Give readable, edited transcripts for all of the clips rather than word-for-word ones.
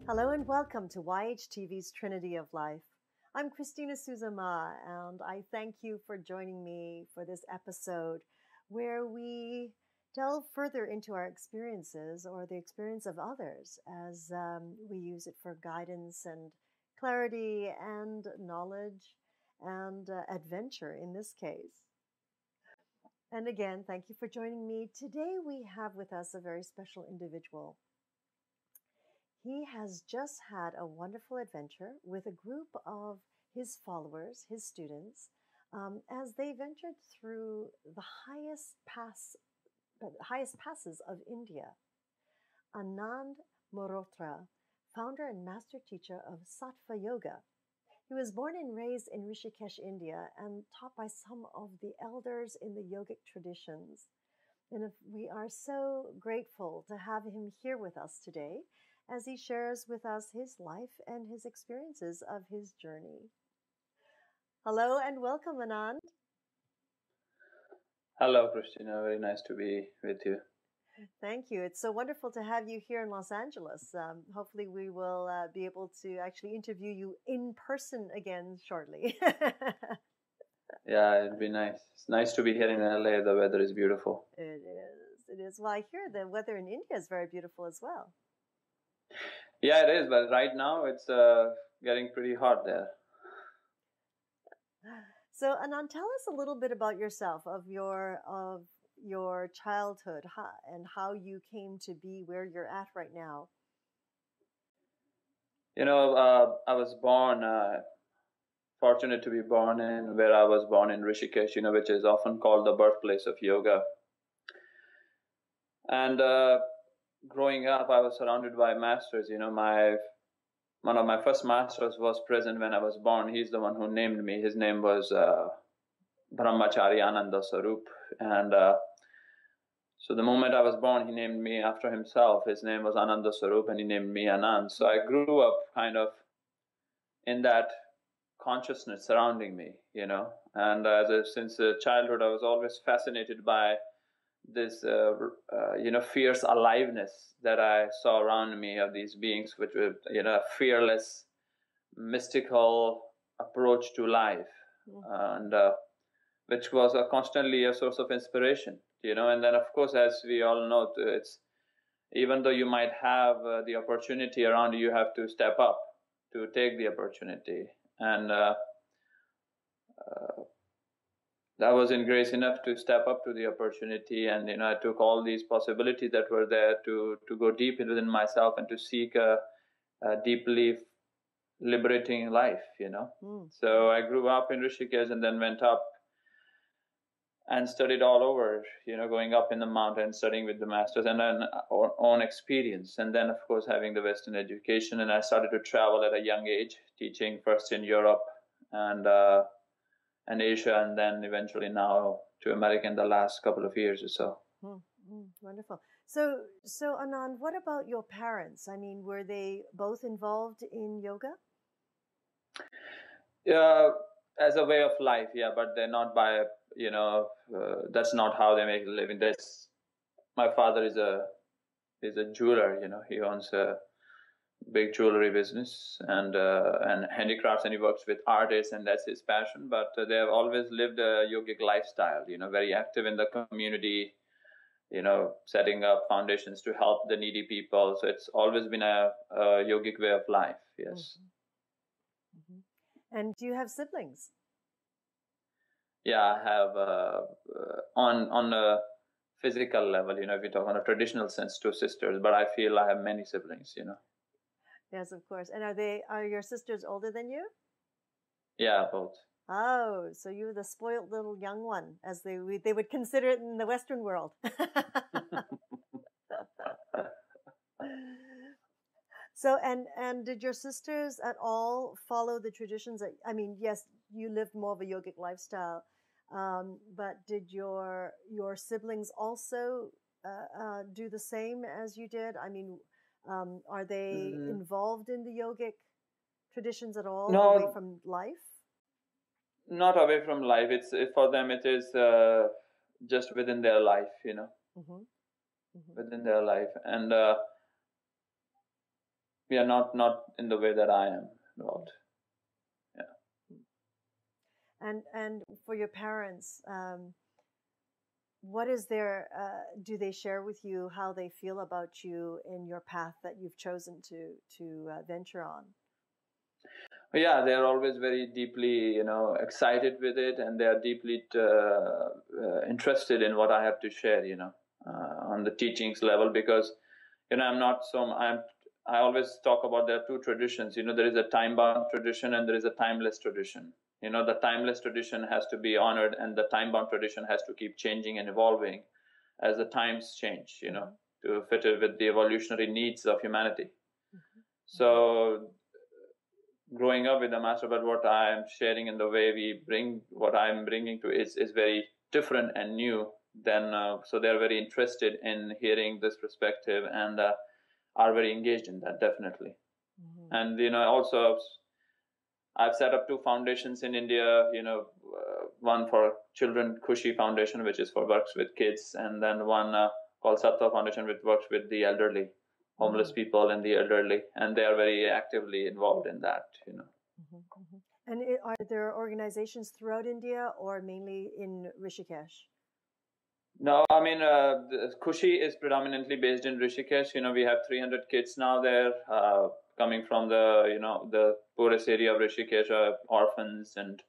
Hello and welcome to YHTV's Trinity of Life. I'm Christina Suzama, and I thank you for joining me for this episode where we delve further into our experiences or the experience of others as we use it for guidance and clarity and knowledge and adventure in this case. And again, thank you for joining me. Today we have with us a very special individual. He has just had a wonderful adventure with a group of his followers, his students, as they ventured through the highest passes of India. Anand Mehrotra, founder and master teacher of Sattva Yoga. He was born and raised in Rishikesh, India, and taught by some of the elders in the yogic traditions. And we are so grateful to have him here with us today as he shares with us his life and his experiences of his journey. Hello and welcome, Anand. Hello, Christina. Very nice to be with you. Thank you. It's so wonderful to have you here in Los Angeles. Hopefully we will be able to actually interview you in person again shortly. Yeah, it'd be nice. It's nice to be here in LA. The weather is beautiful. It is. It is. Well, I hear the weather in India is very beautiful as well. Yeah, it is. But right now it's getting pretty hot there. So, Anand, tell us a little bit about yourself, of your childhood, and how you came to be where you're at right now. I was born, fortunate to be born in where I was born in Rishikesh, which is often called the birthplace of yoga. And growing up, I was surrounded by masters. One of my first masters was present when I was born. He's the one who named me. His name was Brahmachari Ananda Sarup. And so the moment I was born, he named me after himself. His name was Ananda Sarup, and he named me Anand. So I grew up kind of in that consciousness surrounding me, And since childhood, I was always fascinated by this, fierce aliveness that I saw around me of these beings, which were, a fearless, mystical approach to life, and which was constantly a source of inspiration, And then, of course, as we all know, it's even though you might have the opportunity around you, you have to step up to take the opportunity, and I was in grace enough to step up to the opportunity, and I took all these possibilities that were there to go deep within myself and to seek a deeply liberating life, So I grew up in Rishikesh and then went up and studied all over, going up in the mountains, studying with the masters, and then our own experience, and then of course having the Western education. And I started to travel at a young age, teaching first in Europe and Asia, and then eventually now to America in the last couple of years or so. Wonderful. So Anand, what about your parents? I mean, were they both involved in yoga? Yeah, as a way of life, yeah, but they're not by, that's not how they make a living. My father is a jeweler, he owns a big jewelry business and handicrafts, and he works with artists, and that's his passion. But they have always lived a yogic lifestyle, very active in the community, setting up foundations to help the needy people. So it's always been a yogic way of life. Yes. Mm-hmm. And do you have siblings? Yeah, I have on a physical level, if you talk on a traditional sense, 2 sisters, but I feel I have many siblings, Yes, of course. And are your sisters older than you? Yeah, both. Oh, so you're the spoiled little young one, as they would consider it in the Western world. So, and did your sisters at all follow the traditions? I mean, yes, you lived more of a yogic lifestyle, but did your siblings also do the same as you did? I mean, are they involved in the yogic traditions at all, away from life? Not away from life. For them, it is just within their life, within their life. And Yeah, not in the way that I am involved. Yeah. And for your parents, what is their, do they share with you how they feel about you in your path that you've chosen to venture on? Yeah, they are always very deeply, excited with it, and they are deeply interested in what I have to share, on the teachings level, because, I'm not so, I always talk about there are two traditions, there is a time-bound tradition and there is a timeless tradition. The timeless tradition has to be honored, and the time-bound tradition has to keep changing and evolving as the times change, to fit it with the evolutionary needs of humanity. Mm-hmm. So growing up with the master, but what I am sharing and the way we bring what I'm bringing to is very different and new. Then so they're very interested in hearing this perspective, and are very engaged in that, definitely. Mm-hmm. And also I've set up two foundations in India. One for children, Khushi Foundation, which is for works with kids, and then one called Sattva Foundation, which works with the elderly, homeless people and the elderly, and they are very actively involved in that. Mm-hmm, mm-hmm. And are there organizations throughout India or mainly in Rishikesh? No, I mean, Khushi is predominantly based in Rishikesh. We have 300 kids now there, coming from the poorest area of Rishikesh, orphans, and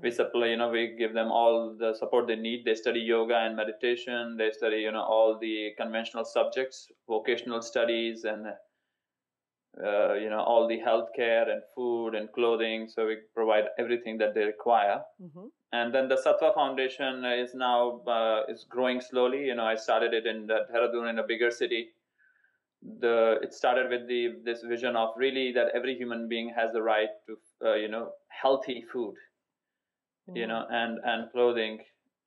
we supply, we give them all the support they need. They study yoga and meditation. They study, all the conventional subjects, vocational studies, and all the healthcare and food and clothing. So we provide everything that they require. Mm-hmm. And then the Sattva Foundation is now is growing slowly. I started it in Dehradun, in a bigger city. It started with this vision of really that every human being has the right to healthy food, and clothing.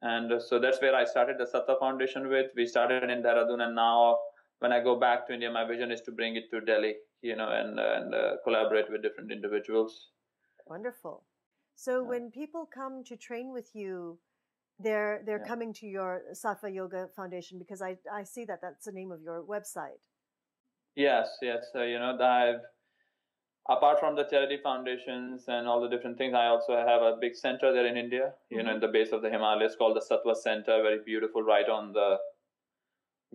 And so that's where I started the Sattva Foundation with. We started in Dehradun, and now when I go back to India, my vision is to bring it to Delhi, and collaborate with different individuals. Wonderful. So when people come to train with you, they're coming to your Sattva Yoga Foundation, because I see that that's the name of your website. Yes. I've, apart from the charity foundations and all the different things, I also have a big center there in India, in the base of the Himalayas, called the Sattva Center, very beautiful, right on the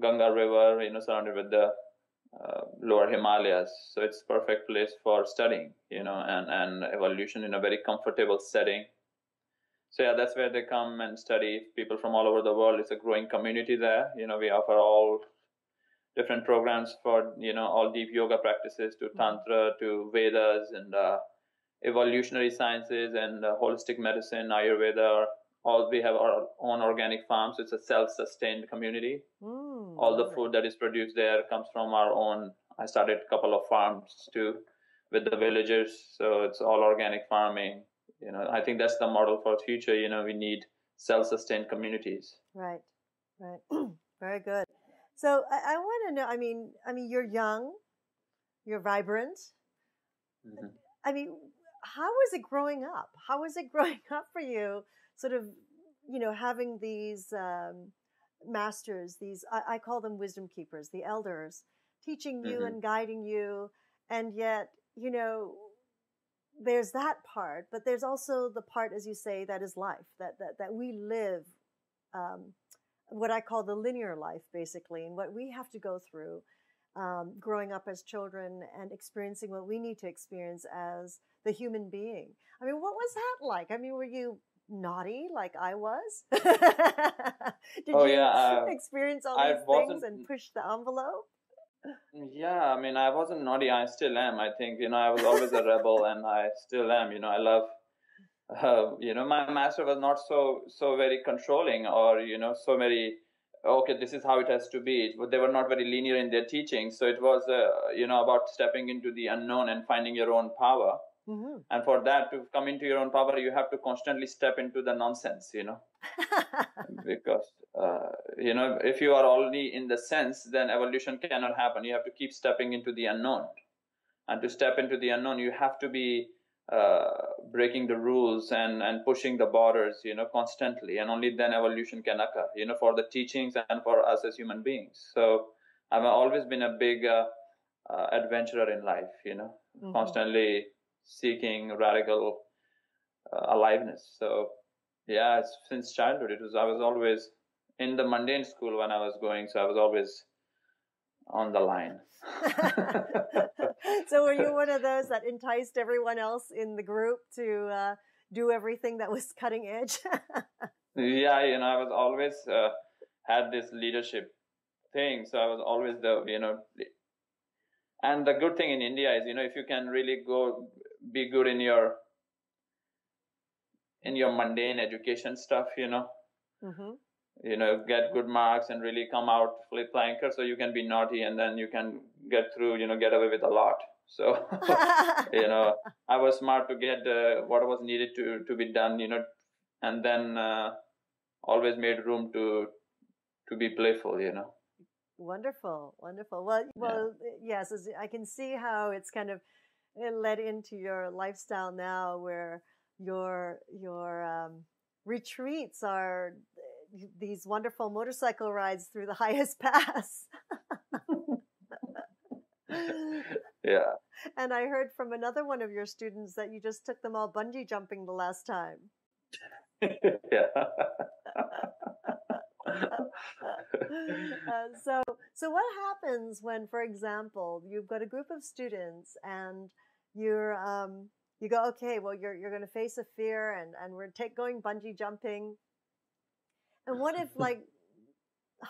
Ganga River, surrounded with the lower Himalayas. So it's a perfect place for studying, and evolution in a very comfortable setting. So yeah, that's where they come and study. People from all over the world. It's a growing community there. We offer all different programs for, all deep yoga practices to Tantra, to Vedas, and evolutionary sciences, and holistic medicine, Ayurveda. We have our own organic farms. It's a self-sustained community. All the food that is produced there comes from our own. I started a couple of farms too with the villagers. So it's all organic farming. I think that's the model for the future. We need self-sustained communities. Right. Very good. So I want to know, I mean, you're young, you're vibrant. Mm-hmm. I mean, how was it growing up? How was it growing up for you? Sort of, having these masters, I call them wisdom keepers, the elders, teaching you and guiding you. And yet, there's that part, but there's also the part, as you say, that is life, that we live, what I call the linear life, basically, and what we have to go through growing up as children and experiencing what we need to experience as the human being. I mean, what was that like? I mean, were you naughty like I was? Did you experience all these things and push the envelope? Yeah, I mean, I wasn't naughty. I still am. I think, I was always a rebel, and I still am. I love, my master was not so very controlling, or, so very, okay, this is how it has to be. But they were not very linear in their teaching. So it was, about stepping into the unknown and finding your own power. Mm-hmm. And for that, to come into your own power, you have to constantly step into the nonsense, because, if you are only in the sense, then evolution cannot happen. You have to keep stepping into the unknown. And to step into the unknown, you have to be breaking the rules and pushing the borders, constantly. And only then evolution can occur, for the teachings and for us as human beings. So I've always been a big adventurer in life, Mm-hmm. constantly seeking radical aliveness. So yeah, since childhood, I was always in the mundane school when I was going, so I was always on the line. So were you one of those that enticed everyone else in the group to do everything that was cutting edge? Yeah, I was always had this leadership thing, so I was always and the good thing in India is, if you can really be good in your mundane education stuff, Mm-hmm. get good marks and really come out flip flanker, so you can be naughty and then you can get through, get away with a lot. So, I was smart to get what was needed to be done, and then always made room to be playful, Wonderful, wonderful. Well, yes, I can see how it's kind of led into your lifestyle now, where your retreats are these wonderful motorcycle rides through the highest pass. Yeah. And I heard from another one of your students that you just took them all bungee jumping the last time. Yeah. So what happens when, for example, you've got a group of students and you go, okay, well, you're going to face a fear and we're going bungee jumping. And what if like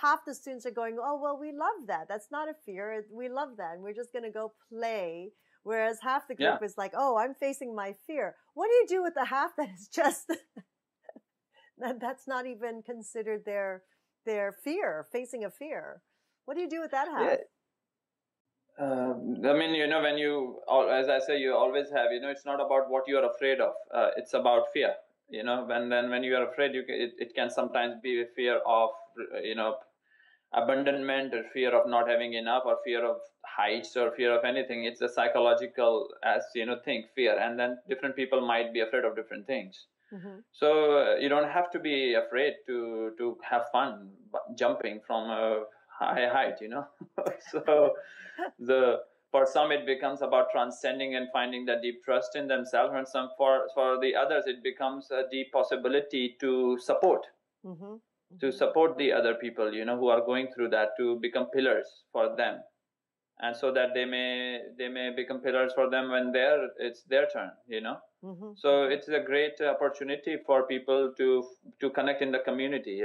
half the students are going, oh, well, we love that. That's not a fear. We love that. And we're just going to go play. Whereas half the group is like, oh, I'm facing my fear. What do you do with the half that is just, that's not even considered their fear, facing a fear? What do you do with that half? Yeah. I mean, when as I say, you always have, it's not about what you're afraid of. It's about fear. When you are afraid, it can sometimes be a fear of, abandonment, or fear of not having enough, or fear of heights, or fear of anything. It's a psychological, thing, fear. And then different people might be afraid of different things. Mm-hmm. So you don't have to be afraid to have fun jumping from a high height, So for some it becomes about transcending and finding that deep trust in themselves, and for the others it becomes a deep possibility to support. Mm-hmm. To support the other people, who are going through that, to become pillars for them, and so that they may become pillars for them when it's their turn, Mm-hmm. So it's a great opportunity for people to connect in the community.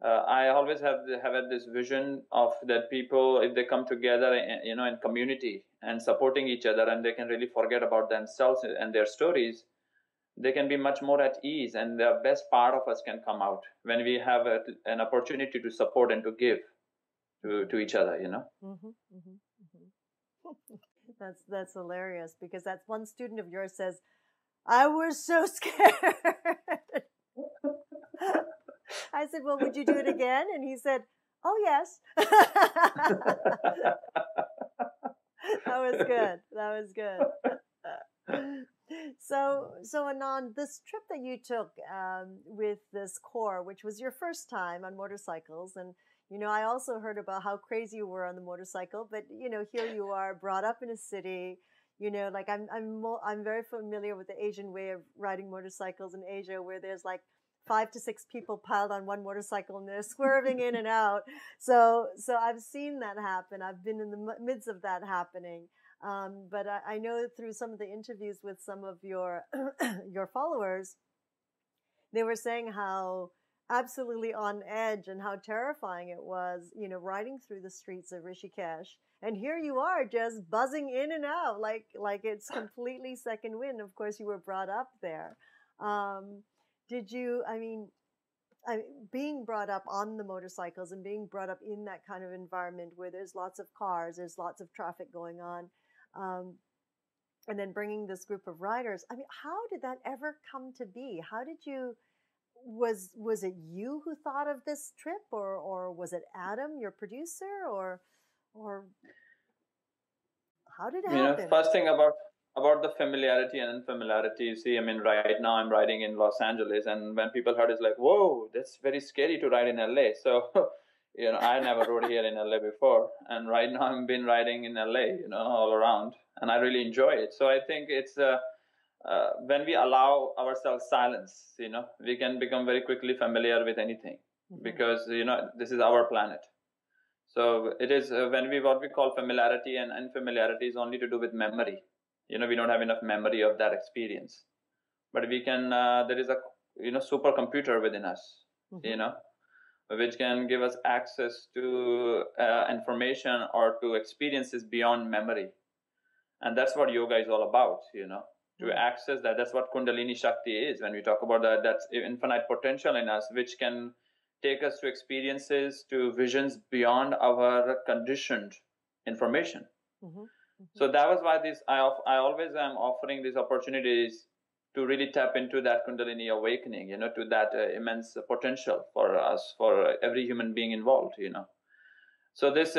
I always have had this vision of that people, if they come together, in community and supporting each other, and they can really forget about themselves and their stories, they can be much more at ease, and the best part of us can come out when we have an opportunity to support and to give to each other, Mm-hmm. Mm-hmm. Mm-hmm. That's hilarious, because that's one student of yours says, I was so scared. I said, well, would you do it again? And he said, oh, yes. That was good. That was good. So Anand, this trip that you took with this corps, which was your first time on motorcycles, and I also heard about how crazy you were on the motorcycle, but here you are, brought up in a city. Like I'm very familiar with the Asian way of riding motorcycles in Asia, where there's like 5 to 6 people piled on one motorcycle and they're swerving in and out. So I've seen that happen. I've been in the midst of that happening. But I know through some of the interviews with some of your your followers, they were saying how absolutely on edge and how terrifying it was, riding through the streets of Rishikesh. And here you are just buzzing in and out like it's completely second wind. Of course, you were brought up there. Did you, being brought up on the motorcycles and being brought up in that kind of environment where there's lots of cars, there's lots of traffic going on, and then bringing this group of riders, how did that ever come to be? How did you, was it you who thought of this trip, or was it Adam, your producer, or how did it happen? First thing about the familiarity and unfamiliarity, you see, right now I'm riding in Los Angeles, and when people heard, it's like, whoa, that's very scary to ride in LA. So I never rode here in LA before, and right now I've been riding in LA, all around, and I really enjoy it. So I think it's when we allow ourselves silence, we can become very quickly familiar with anything, because this is our planet. So it is what we call familiarity, and unfamiliarity is only to do with memory. We don't have enough memory of that experience, but we can. There is a supercomputer within us, which can give us access to information or to experiences beyond memory, and that's what yoga is all about. To access that. That's what Kundalini Shakti is. When we talk about that, that's infinite potential in us, which can take us to experiences, to visions beyond our conditioned information. So that was why I always am offering these opportunities to really tap into that Kundalini awakening, to that immense potential for us, for every human being involved, So this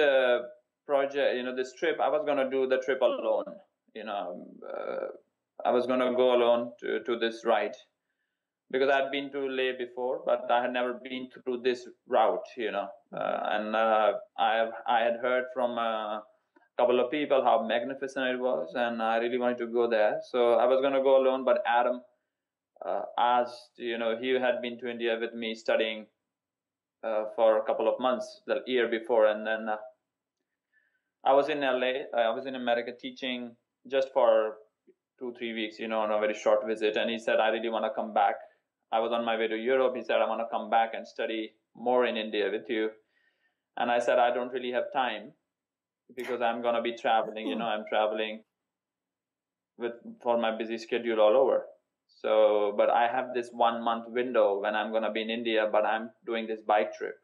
project, this trip, I was going to do the trip alone, I was going to go alone to this ride, because I'd been to Leh before, but I had never been through this route, and I had heard from a couple of people how magnificent it was, and I really wanted to go there. So I was going to go alone, but Adam asked, he had been to India with me studying for a couple of months the year before, and then I was in LA, I was in America teaching just for 2-3 weeks, on a very short visit, and he said, I really want to come back. I was on my way to Europe. He said, I want to come back and study more in India with you. And I said, I don't really have time, because I'm going to be traveling, I'm traveling for my busy schedule all over. So, but I have this 1 month window when I'm going to be in India, but I'm doing this bike trip,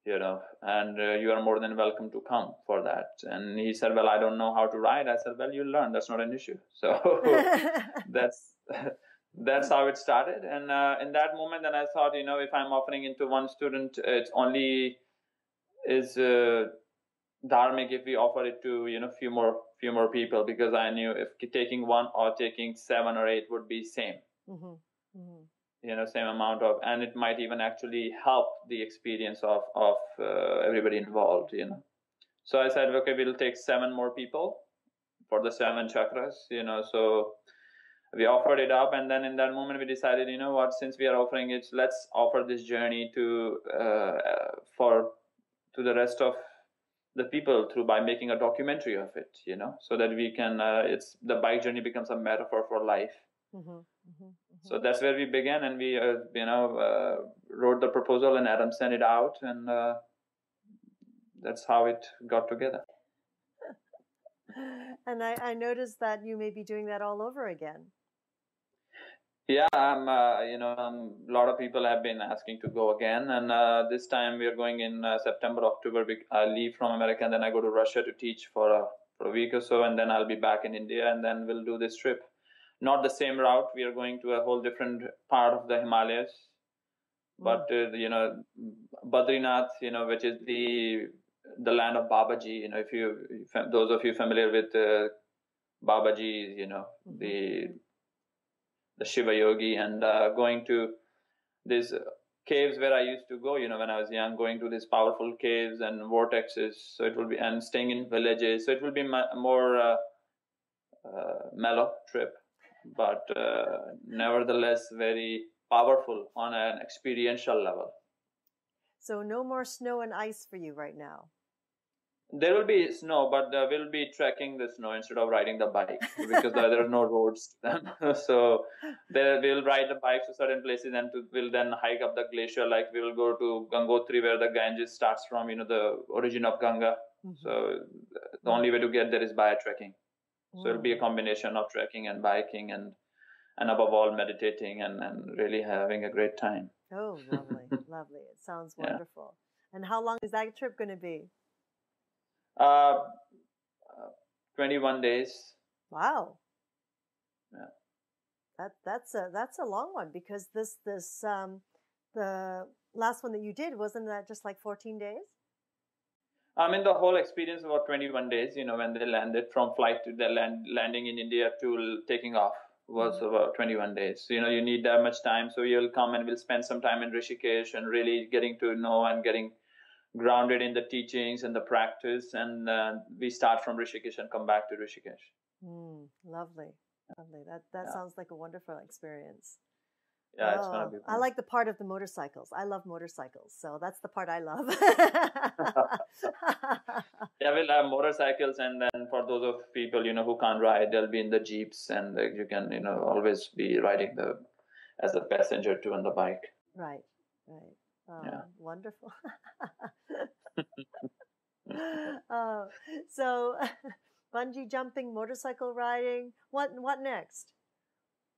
and you are more than welcome to come for that. And he said, well, I don't know how to ride. I said, well, you'll learn. That's not an issue. So that's how it started. And in that moment, then I thought, if I'm offering into one student, it's only is dharmic if we offer it to few more people, because I knew if taking one or taking 7 or 8 would be same. Same amount of, and it might even actually help the experience of everybody involved. So I said, okay, we'll take 7 more people for the 7 chakras. So we offered it up, and then in that moment we decided, what, since we are offering it, let's offer this journey to the rest of the people by making a documentary of it, so that we can, the bike journey becomes a metaphor for life. So that's where we began, and we, wrote the proposal, and Adam sent it out, and that's how it got together. And I noticed that you may be doing that all over again. Yeah, a lot of people have been asking to go again, and this time we are going in September, October. I leave from America, and then I go to Russia to teach for a week or so, and then I'll be back in India, and then we'll do this trip. Not the same route. We are going to a whole different part of the Himalayas, but Badrinath, which is the land of Babaji. If those of you familiar with Babaji, the Shiva Yogi, and going to these caves where I used to go, when I was young, going to these powerful caves and vortexes. So it will be, and staying in villages. So it will be more mellow trip, but nevertheless very powerful on an experiential level. So no more snow and ice for you right now. There will be snow, but we'll be trekking the snow instead of riding the bike, because there are no roads to them. So we'll ride the bikes to certain places, and we'll then hike up the glacier. Like we will go to Gangotri, where the Ganges starts from, the origin of Ganga. So the only way to get there is by trekking. So it'll be a combination of trekking and biking, and above all meditating, and really having a great time. Oh, lovely, lovely. It sounds wonderful. Yeah. And how long is that trip going to be? 21 days. Wow. Yeah. That's a long one, because the last one that you did, wasn't that just like 14 days? The whole experience about 21 days, when they landed from flight to the landing in India to taking off was about 21 days. So, you need that much time. So you'll come and we'll spend some time in Rishikesh and really getting to know and getting grounded in the teachings and the practice, and we start from Rishikesh and come back to Rishikesh. Lovely. That sounds like a wonderful experience. Yeah, it's gonna be fun. I like the part of the motorcycles. I love motorcycles, so that's the part I love. Yeah, we'll have motorcycles, and then for those of people who can't ride, they'll be in the jeeps, and you can always be riding as a passenger too on the bike. Right. Yeah. Wonderful. So bungee jumping, motorcycle riding. What next?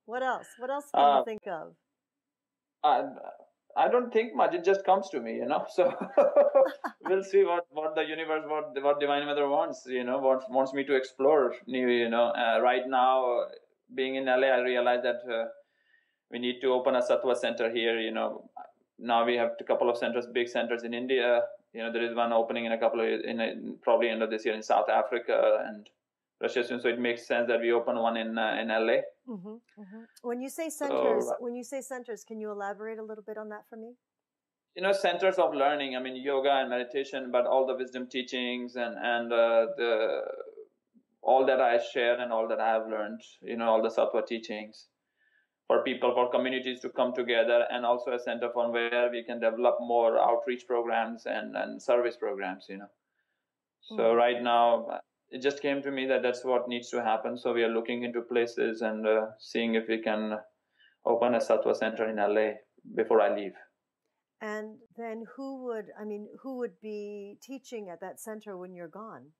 What else? What else can you think of? I don't think much. It just comes to me, So we'll see what the universe, what Divine Mother wants, wants me to explore new, right now, being in LA, I realize that we need to open a Sattva center here, Now we have a couple of centers, big centers in India. There is one opening in probably end of this year in South Africa and Russia soon. So it makes sense that we open one in LA. When you say centers, can you elaborate a little bit on that for me? Centers of learning. I mean, yoga and meditation, but all the wisdom teachings and all that I share and all that I have learned. All the Sattva teachings for people, for communities to come together, and also a center from where we can develop more outreach programs and service programs. So right now, it just came to me that that's what needs to happen. So we are looking into places and seeing if we can open a Sattva center in LA before I leave. And then who would be teaching at that center when you're gone?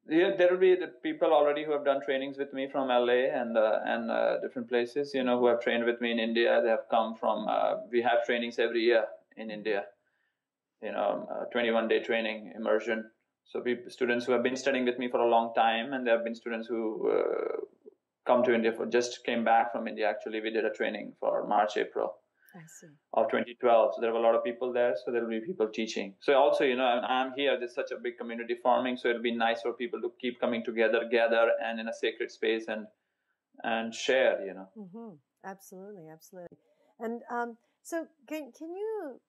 Yeah, there will be the people already who have done trainings with me from LA and different places, who have trained with me in India. They have come from, we have trainings every year in India, 21-day training, immersion. So students who have been studying with me for a long time, and there have been students who come to India just came back from India. Actually, we did a training for March, April. I see. Of 2012. So there were a lot of people there. So there will be people teaching. So also, I'm here. There's such a big community forming. So it'll be nice for people to keep coming together, gather, and in a sacred space and share, Absolutely. And so can you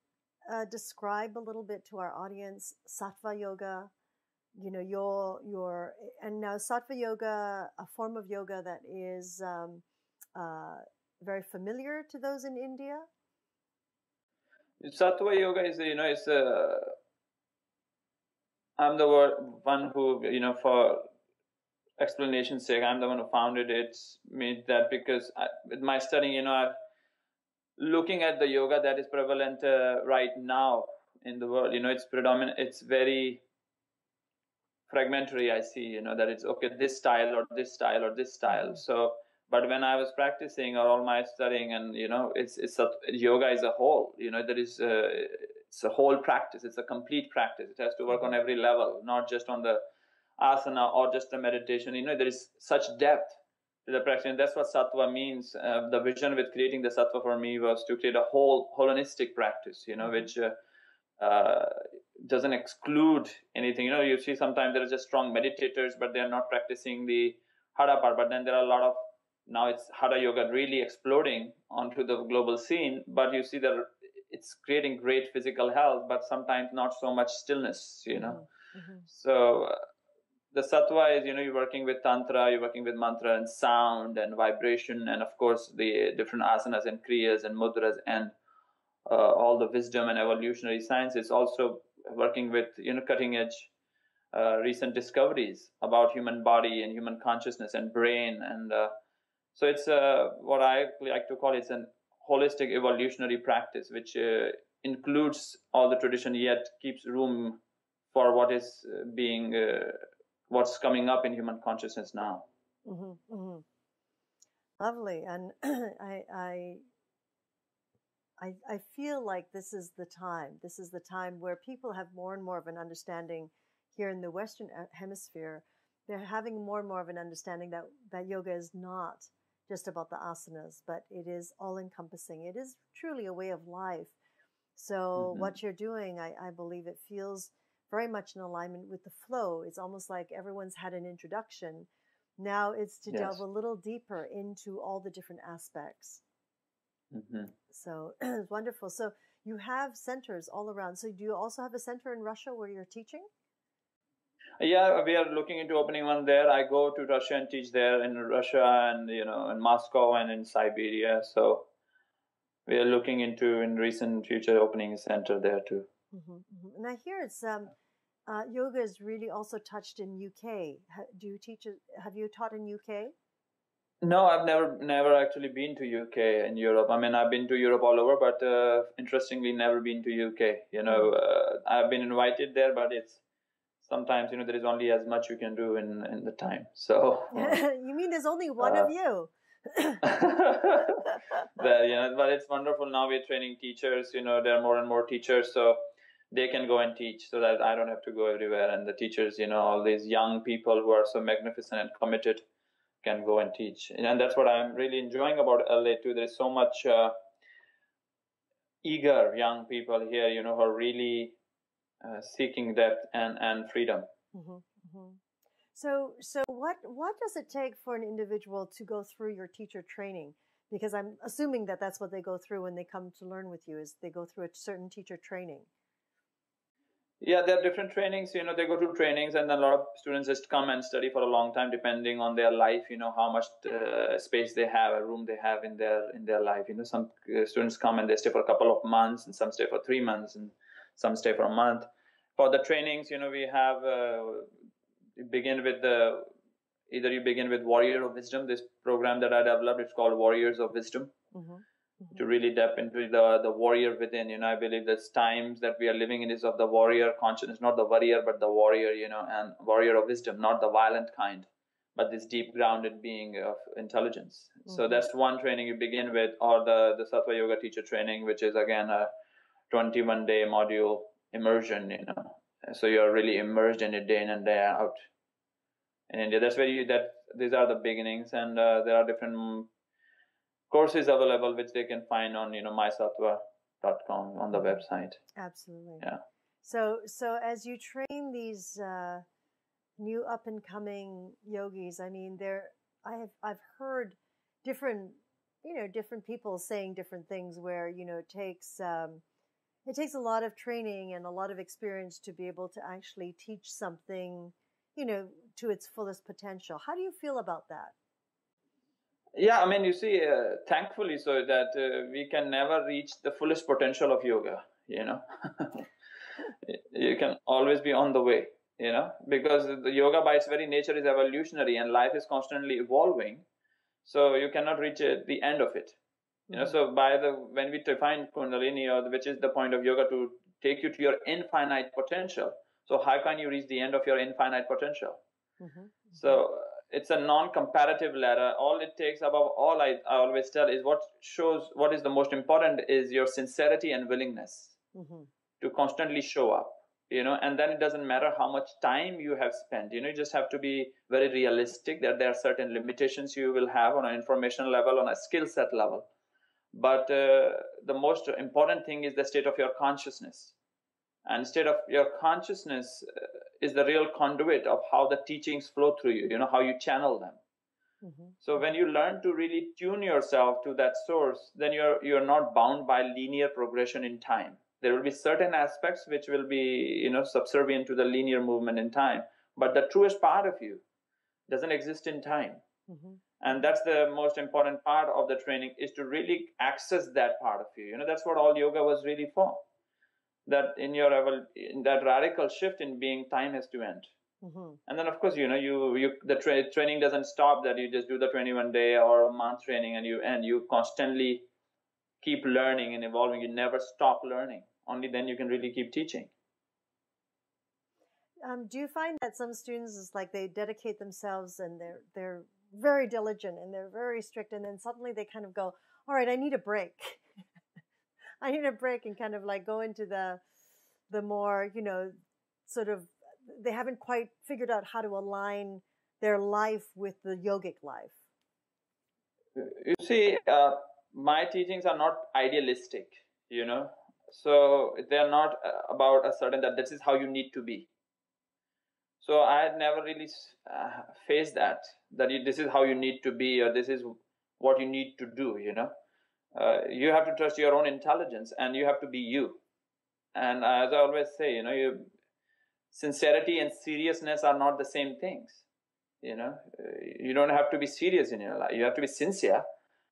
describe a little bit to our audience Sattva yoga? And now Sattva yoga, a form of yoga that is very familiar to those in India? Sattva yoga is, I'm the one who, for explanation's sake, I'm the one who founded it. Made that because with my studying, I'm looking at the yoga that is prevalent right now in the world. It's predominant. It's very fragmentary. I see, that it's okay, this style or this style or this style. So. But when I was practicing or all my studying, and yoga is a whole. There is it's a whole practice. It's a complete practice. It has to work on every level, not just on the asana or just the meditation. There is such depth to the practice, and that's what sattva means. The vision with creating the sattva for me was to create a whole holistic practice. Which doesn't exclude anything. You see sometimes there are just strong meditators, but they are not practicing the hatha part. But then there are a lot of now it's hatha yoga really exploding onto the global scene, but you see that it's creating great physical health, but sometimes not so much stillness, So the sattva is, you're working with tantra, you're working with mantra and sound and vibration, and of course the different asanas and kriyas and mudras and all the wisdom and evolutionary science. It's also working with, cutting edge recent discoveries about human body and human consciousness and brain and so it's what I like to call it's an holistic evolutionary practice, which includes all the tradition, yet keeps room for what is being, what's coming up in human consciousness now. Lovely, and I feel like this is the time. This is the time where people have more and more of an understanding here in the Western Hemisphere. They're having more and more of an understanding that yoga is not just about the asanas, but it is all-encompassing. It is truly a way of life. So what you're doing, I believe it feels very much in alignment with the flow. It's almost like everyone's had an introduction. Now it's to delve a little deeper into all the different aspects. So it's wonderful. So you have centers all around. So do you also have a center in Russia where you're teaching? Yeah, we are looking into opening one there. I go to Russia and teach there in Russia and, in Moscow and in Siberia. So we are looking into in recent future opening a center there too. And I hear it's yoga is really also touched in UK. Do you teach it? Have you taught in UK? No, I've never actually been to UK and Europe. I mean, I've been to Europe all over, but interestingly, never been to UK. I've been invited there, but it's sometimes there is only as much you can do in the time. So you mean there's only one of you? But it's wonderful. Now we're training teachers. There are more and more teachers, so they can go and teach, so that I don't have to go everywhere. And the teachers, all these young people who are so magnificent and committed, can go and teach. And that's what I'm really enjoying about LA too. There's so much eager young people here, who are really seeking depth and freedom. So what does it take for an individual to go through your teacher training? Because I'm assuming that that's what they go through when they come to learn with you, is they go through a certain teacher training. Yeah, there are different trainings. They go to trainings, and then a lot of students just come and study for a long time, depending on their life. How much space they have, a room they have in their life. Some students come and they stay for a couple of months, and some stay for 3 months, and some stay for a month. For the trainings, we have you begin with Warrior of Wisdom. This program that I developed, it's called Warriors of Wisdom. To really dip into the warrior within. I believe this times that we are living in is of the warrior consciousness, not the warrior, but the warrior, and warrior of wisdom, not the violent kind, but this deep grounded being of intelligence. So that's one training you begin with, or the Sattva Yoga teacher training, which is again a 21-day module immersion, So you're really immersed in it day in and day out. In India, that's where these are the beginnings, and there are different courses available which they can find on mysattva.com on the website. Absolutely. Yeah. So as you train these new up and coming yogis, I mean, I've heard different people saying different things where it takes a lot of training and a lot of experience to be able to actually teach something to its fullest potential. How do you feel about that? Yeah, I mean, you see, thankfully, so that we can never reach the fullest potential of yoga, You can always be on the way, because the yoga by its very nature is evolutionary and life is constantly evolving. So you cannot reach the end of it. So when we define Kundalini, which is the point of yoga to take you to your infinite potential. So how can you reach the end of your infinite potential? So it's a non-comparative ladder. All it takes, above all, I always tell, is what is the most important is your sincerity and willingness to constantly show up, and then it doesn't matter how much time you have spent, you just have to be very realistic that there are certain limitations you will have on an information level, on a skill set level. But the most important thing is the state of your consciousness. And state of your consciousness is the real conduit of how the teachings flow through you, how you channel them. So when you learn to really tune yourself to that source, then you're not bound by linear progression in time. There will be certain aspects which will be, subservient to the linear movement in time. But the truest part of you doesn't exist in time. And that's the most important part of the training, is to really access that part of you. That's what all yoga was really for. That in that radical shift in being, time has to end. And then, of course, the training doesn't stop that you just do the 21-day or a month training and you end. You constantly keep learning and evolving. You never stop learning. Only then you can really keep teaching. Do you find that some students, is like they dedicate themselves and they're very diligent and they're very strict, and then suddenly they kind of go, all right, I need a break. I need a break, and kind of like go into the more, sort of, they haven't quite figured out how to align their life with the yogic life? You see, my teachings are not idealistic, so they're not about a certain that this is how you need to be. So I had never really faced that this is how you need to be, or this is what you need to do, You have to trust your own intelligence, and you have to be you. And as I always say, sincerity and seriousness are not the same things. You don't have to be serious in your life. You have to be sincere,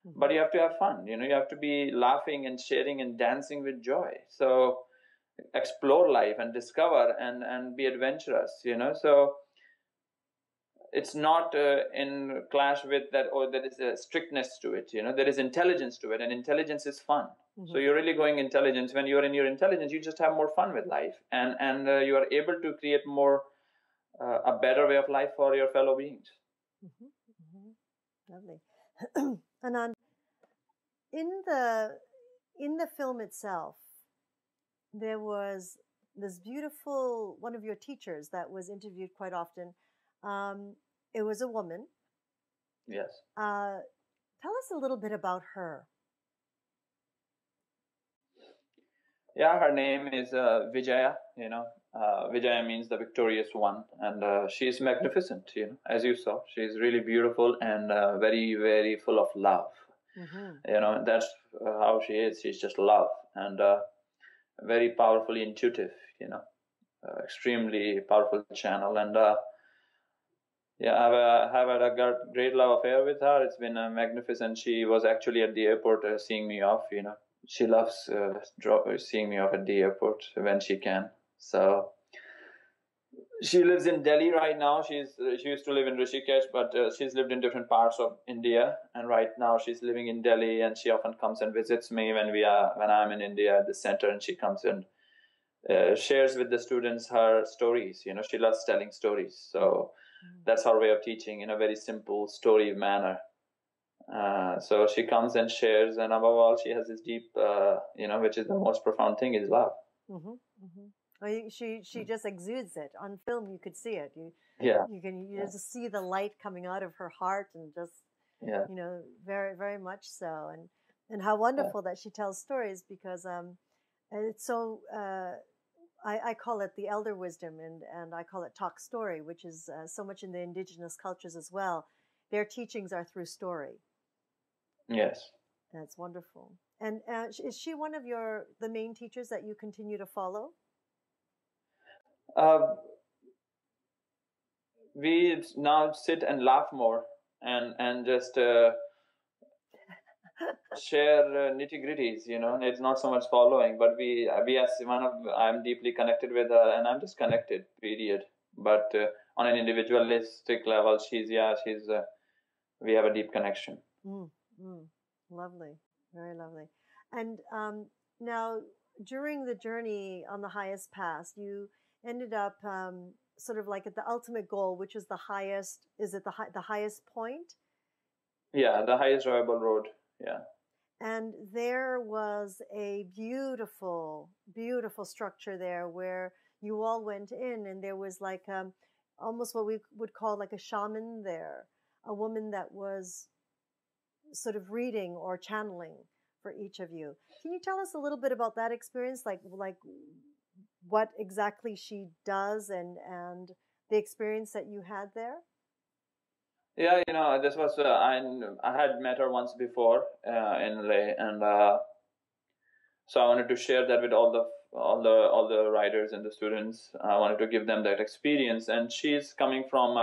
but you have to have fun. You have to be laughing and sharing and dancing with joy. So explore life and discover and be adventurous. So it's not in clash with that, or there is a strictness to it. There is intelligence to it, and intelligence is fun. So you're really going intelligence. When you're in your intelligence, you just have more fun with life, and you are able to create more a better way of life for your fellow beings. Lovely. Anand, in the film itself, there was this beautiful, one of your teachers that was interviewed quite often. It was a woman. Yes. Tell us a little bit about her. Yeah, her name is Vijaya. Vijaya means the victorious one, and she's magnificent. As you saw, she's really beautiful and very, very full of love. That's how she is. She's just love, and very powerfully intuitive. Extremely powerful channel, and yeah, I've had a great love affair with her. It's been magnificent. She was actually at the airport seeing me off. She loves seeing me off at the airport when she can. So she lives in Delhi right now. She used to live in Rishikesh, but she's lived in different parts of India, and right now she's living in Delhi. And she often comes and visits me when I'm in India at the center, and she comes and shares with the students her stories. She loves telling stories, so that's her way of teaching in a very simple story manner. So she comes and shares, and above all, she has this deep, which is the most profound thing, is love. Well, she just exudes it. On film, you could see it. You just see the light coming out of her heart, and just very, very much so. And how wonderful that she tells stories, because it's so. I call it the elder wisdom, and I call it talk story, which is so much in the indigenous cultures as well. Their teachings are through story. Yes. That's wonderful. And is she one of the main teachers that you continue to follow? We now sit and laugh more and just share nitty-gritties. It's not so much following, but we as I'm deeply connected with her, and I'm just connected, period. But on an individualistic level, we have a deep connection. Lovely, very lovely. And now, during the journey on the highest path, you ended up sort of like at the ultimate goal, which is the highest. Is it the highest point? Yeah, the highest drivable road. Yeah. And there was a beautiful, beautiful structure there where you all went in, and there was like almost what we would call like a shaman there, a woman that was sort of reading or channeling for each of you. Can you tell us a little bit about that experience, like what exactly she does, and the experience that you had there? Yeah, this was I had met her once before in Leh, and so I wanted to share that with all the writers and the students. I wanted to give them that experience, and she's coming from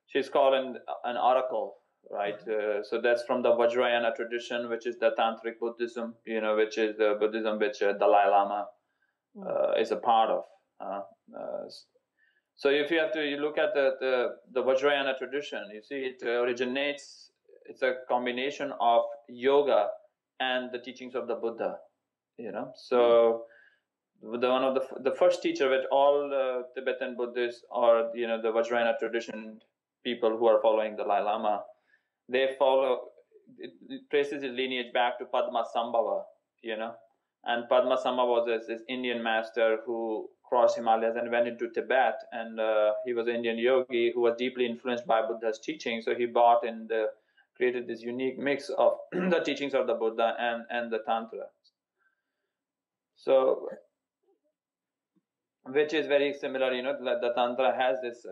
she's called an oracle, right? So that's from the Vajrayana tradition, which is the tantric Buddhism, which is the Buddhism which Dalai Lama is a part of. So if you look at the Vajrayana tradition, you see it originates. It's a combination of yoga and the teachings of the Buddha. So one of the first teacher with all Tibetan Buddhists, or the Vajrayana tradition people who are following the Dalai Lama, they follow. It traces its lineage back to Padmasambhava. And Padmasambhava was this Indian master who crossed Himalayas and went into Tibet, and he was an Indian yogi who was deeply influenced by Buddha's teaching. So he brought and created this unique mix of the teachings of the Buddha and the Tantra. So which is very similar. The Tantra has this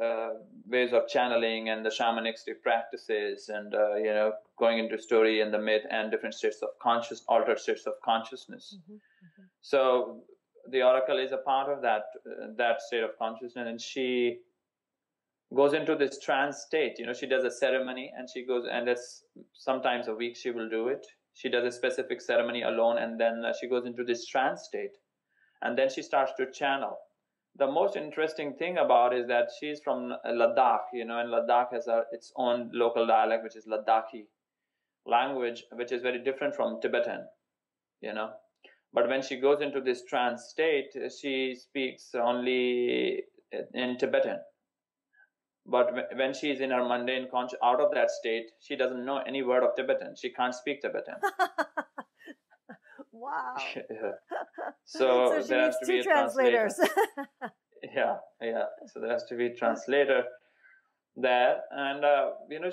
ways of channeling and the shamanistic practices and, going into story and the myth and different states of altered states of consciousness. So the oracle is a part of that state of consciousness, and she goes into this trance state. She does a ceremony, and she goes, and that's sometimes a week she will do it. She does a specific ceremony alone, and then she goes into this trance state, and then she starts to channel. The most interesting thing about is that she's from Ladakh, and Ladakh has its own local dialect, which is Ladakhi language, which is very different from Tibetan, But when she goes into this trance state, she speaks only in Tibetan. But when she is in her mundane out of that state, she doesn't know any word of Tibetan. She can't speak Tibetan. Wow. Yeah. So she there needs has to be two a translators. Yeah. So there has to be a translator there. And,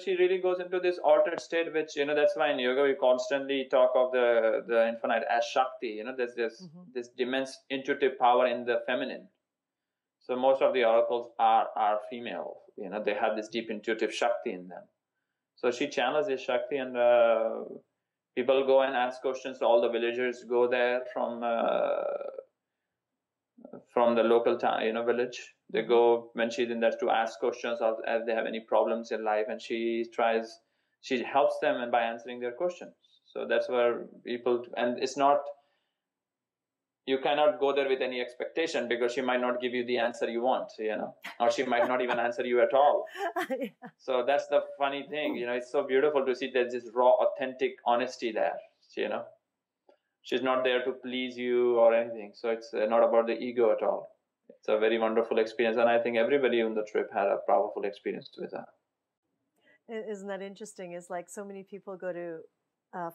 she really goes into this altered state, which, that's why in yoga we constantly talk of the infinite as Shakti. There's this immense intuitive power in the feminine. So most of the oracles are female. They have this deep intuitive Shakti in them. So she channels this Shakti, and people go and ask questions. All the villagers go there from the local town, village. They go when she's in there to ask questions or if they have any problems in life, and she helps them and by answering their questions. So that's where people, and it's not, you cannot go there with any expectation, because she might not give you the answer you want, or she might not even answer you at all. Yeah. So that's the funny thing, it's so beautiful to see there's this raw, authentic honesty there, She's not there to please you or anything. So it's not about the ego at all. It's a very wonderful experience. And I think everybody on the trip had a powerful experience with that. Isn't that interesting? It's like so many people go to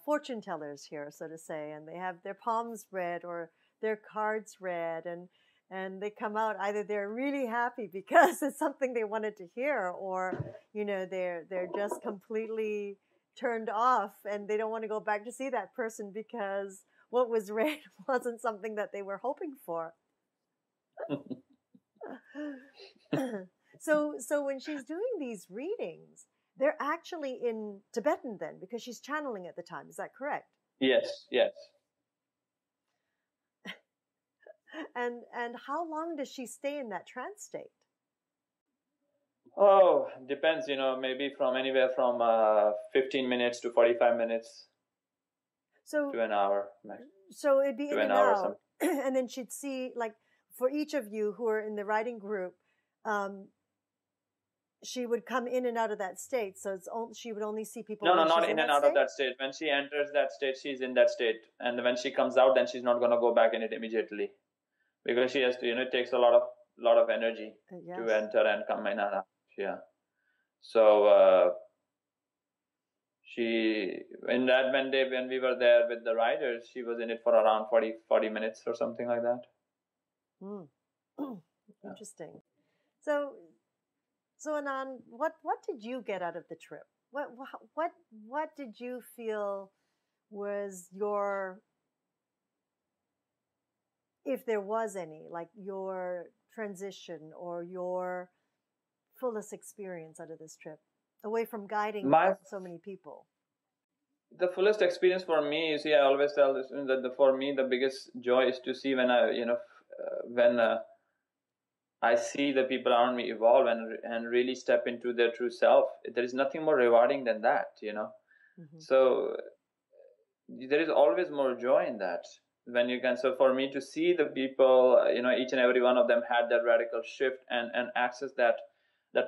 fortune tellers here, so to say, and they have their palms read or their cards read, and they come out, either they're really happy because it's something they wanted to hear, or they're just completely turned off and they don't want to go back to see that person because what was read wasn't something that they were hoping for. So when she's doing these readings, they're actually in Tibetan then, because she's channeling at the time. Is that correct? Yes. And how long does she stay in that trance state? Oh, depends, maybe from anywhere from 15 minutes to 45 minutes to an hour. So it'd be in and out. And then she'd see, like, for each of you who are in the writing group, she would come in and out of that state. So she would only see people. No, not in and out of that state. When she enters that state, she's in that state. And when she comes out, then she's not going to go back in it immediately. Because she has to, it takes a lot of energy to enter and come in and out. Yeah. So when we were there with the riders, she was in it for around 40 minutes or something like that. Interesting. So Anand, what did you get out of the trip? What did you feel was your, if there was any, like your transition or your fullest experience out of this trip, away from guiding so many people? The fullest experience for me is, I always tell this, that for me the biggest joy is to see when I see the people around me evolve and really step into their true self. There is nothing more rewarding than that, So there is always more joy in that. When you can, so for me to see the people, each and every one of them had that radical shift and access that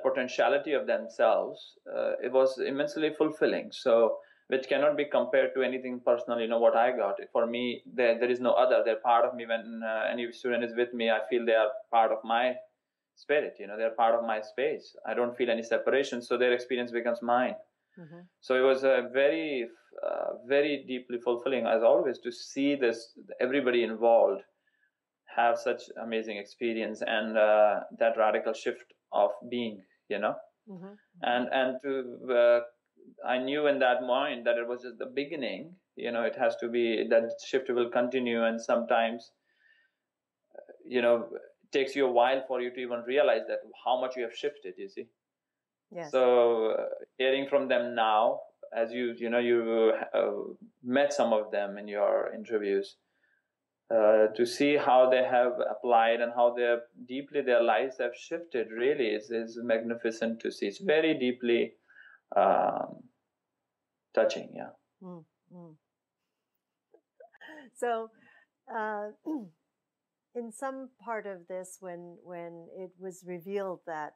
potentiality of themselves, it was immensely fulfilling. So, which cannot be compared to anything personal, what I got. For me, there is no other. They're part of me. When any student is with me, I feel they are part of my spirit, they're part of my space. I don't feel any separation, so their experience becomes mine. Mm-hmm. So it was a very, very deeply fulfilling, as always, to see everybody involved have such amazing experience and that radical shift of being, Mm-hmm. And to I knew in that moment that it was just the beginning. It has to be that shift will continue, and sometimes, takes you a while for you to even realize that how much you have shifted, you see. Yes. So hearing from them now, as you met some of them in your interviews, to see how they have applied and how they have deeply their lives have shifted, really is magnificent to see. It's very deeply touching. Yeah. Mm-hmm. So in some part of this, when it was revealed that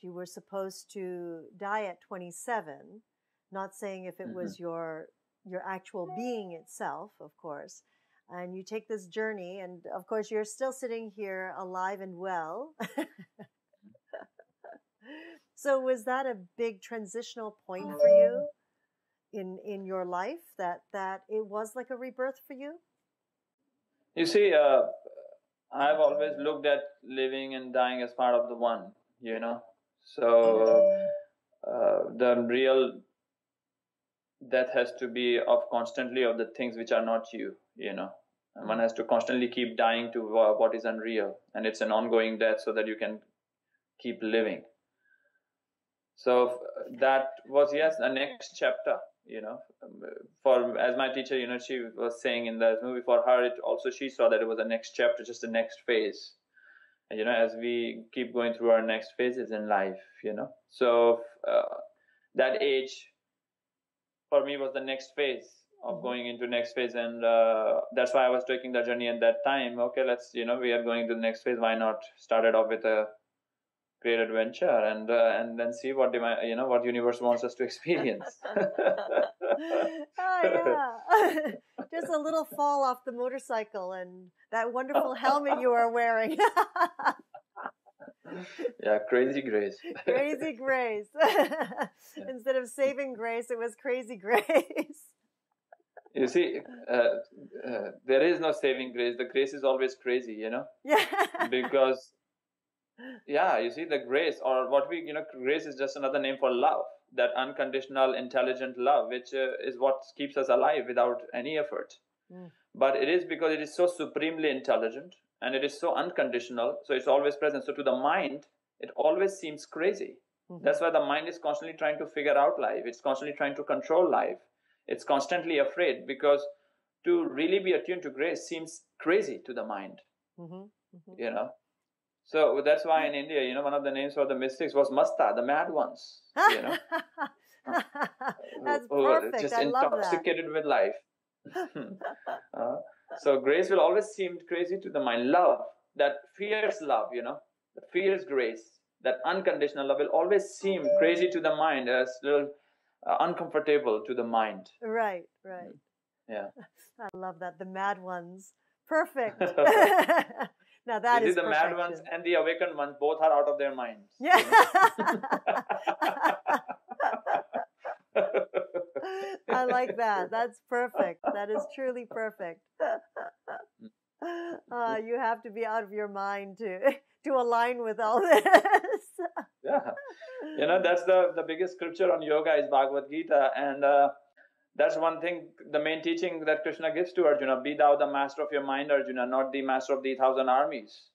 you were supposed to die at 27, not saying if it was your actual being itself, of course, and you take this journey, and of course you're still sitting here alive and well. So was that a big transitional point for you in your life, that it was like a rebirth for you? You see, I've always looked at living and dying as part of the one, you know. So the real death has to be constantly of the things which are not you, you know. And one has to constantly keep dying to what is unreal, and it's an ongoing death so that you can keep living. So that was, yes, the next chapter, you know. For, as my teacher, you know, she was saying in the movie, for her, it also, she saw that it was the next chapter, just the next phase. And, you know, as we keep going through our next phases in life, you know. So that age for me was the next phase of going into next phase, and that's why I was taking the journey at that time. Okay, let's, you know, we are going to the next phase. Why not start it off with a great adventure, and then see what what universe wants us to experience. Oh yeah. Just a little fall off the motorcycle and that wonderful helmet you are wearing. Yeah, crazy grace. Crazy grace. Instead of saving grace, it was crazy grace. You see, there is no saving grace. The grace is always crazy, you know. Yeah. Because, yeah, you see, the grace, or what we, you know, grace is just another name for love. That unconditional, intelligent love, which is what keeps us alive without any effort. But it is because it is so supremely intelligent and it is so unconditional, so it's always present. So to the mind, it always seems crazy. That's why the mind is constantly trying to figure out life. It's constantly trying to control life. It's constantly afraid, because to really be attuned to grace seems crazy to the mind. You know. So that's why in India, you know, one of the names for the mystics was Masta, the mad ones. You know, that's who perfect. just I love intoxicated with life. So grace will always seem crazy to the mind. Love, that fierce love, you know, the fierce grace, that unconditional love will always seem crazy to the mind, as little uncomfortable to the mind. Right. Yeah. I love that. The mad ones. Perfect. Now that is the perfection. mad ones and the awakened ones both are out of their minds. Yeah. I like that. That's perfect. That is truly perfect. You have to be out of your mind to align with all this. Yeah. You know, that's the biggest scripture on yoga is Bhagavad Gita, and that's one thing, the main teaching that Krishna gives to Arjuna: be thou the master of your mind, Arjuna, not the master of the 1,000 armies.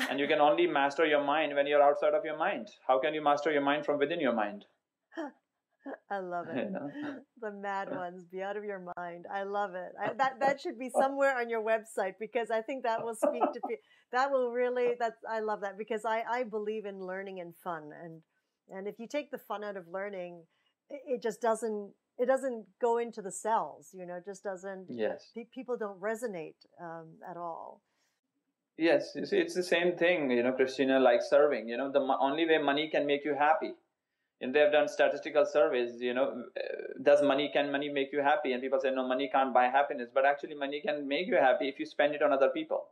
And you can only master your mind when you're outside of your mind. How can you master your mind from within your mind? I love it. You know? The mad ones, be out of your mind. I love it. That should be somewhere on your website, because I think that will speak to people. That will really, I love that, because I believe in learning and fun. And if you take the fun out of learning, it just doesn't go into the cells, you know, it just doesn't, yes. People don't resonate at all. Yes, you see, it's the same thing, you know, Christina, like serving, you know, the only way money can make you happy. And they have done statistical surveys, you know, can money make you happy? And people say, no, money can't buy happiness. But actually, money can make you happy if you spend it on other people.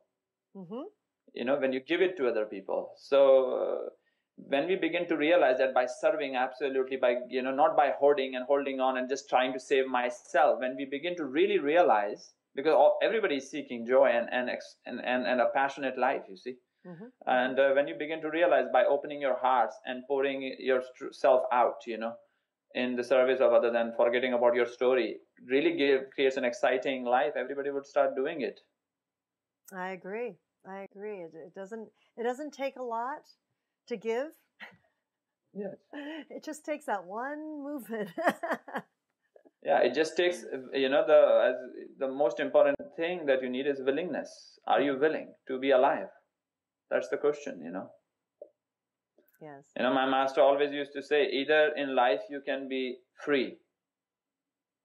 You know, when you give it to other people. So when we begin to realize that by serving, absolutely, by, you know, not by hoarding and holding on and just trying to save myself, when we begin to really realize, because everybody is seeking joy and a passionate life, you see. And when you begin to realize, by opening your hearts and pouring yourself out, you know, in the service of others and forgetting about your story, really creates an exciting life. Everybody would start doing it. I agree. I agree. It doesn't take a lot to give. Yes. It just takes that one movement. Yeah, it just takes, the most important thing that you need is willingness. Are you willing to be alive? That's the question. Yes. My master always used to say, either in life you can be free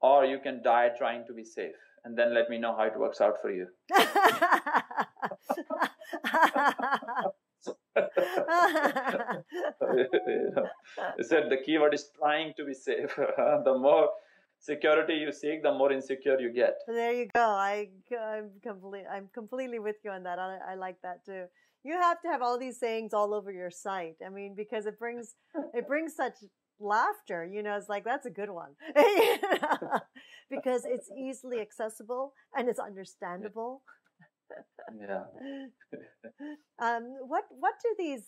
or you can die trying to be safe. And then let me know how it works out for you. He said the keyword is trying to be safe. The more security you seek, the more insecure you get. There you go. I'm completely with you on that. I like that too. You have to have all these sayings all over your site. I mean, because it brings such laughter. It's like, that's a good one. Because it's easily accessible and it's understandable. Yeah. What do these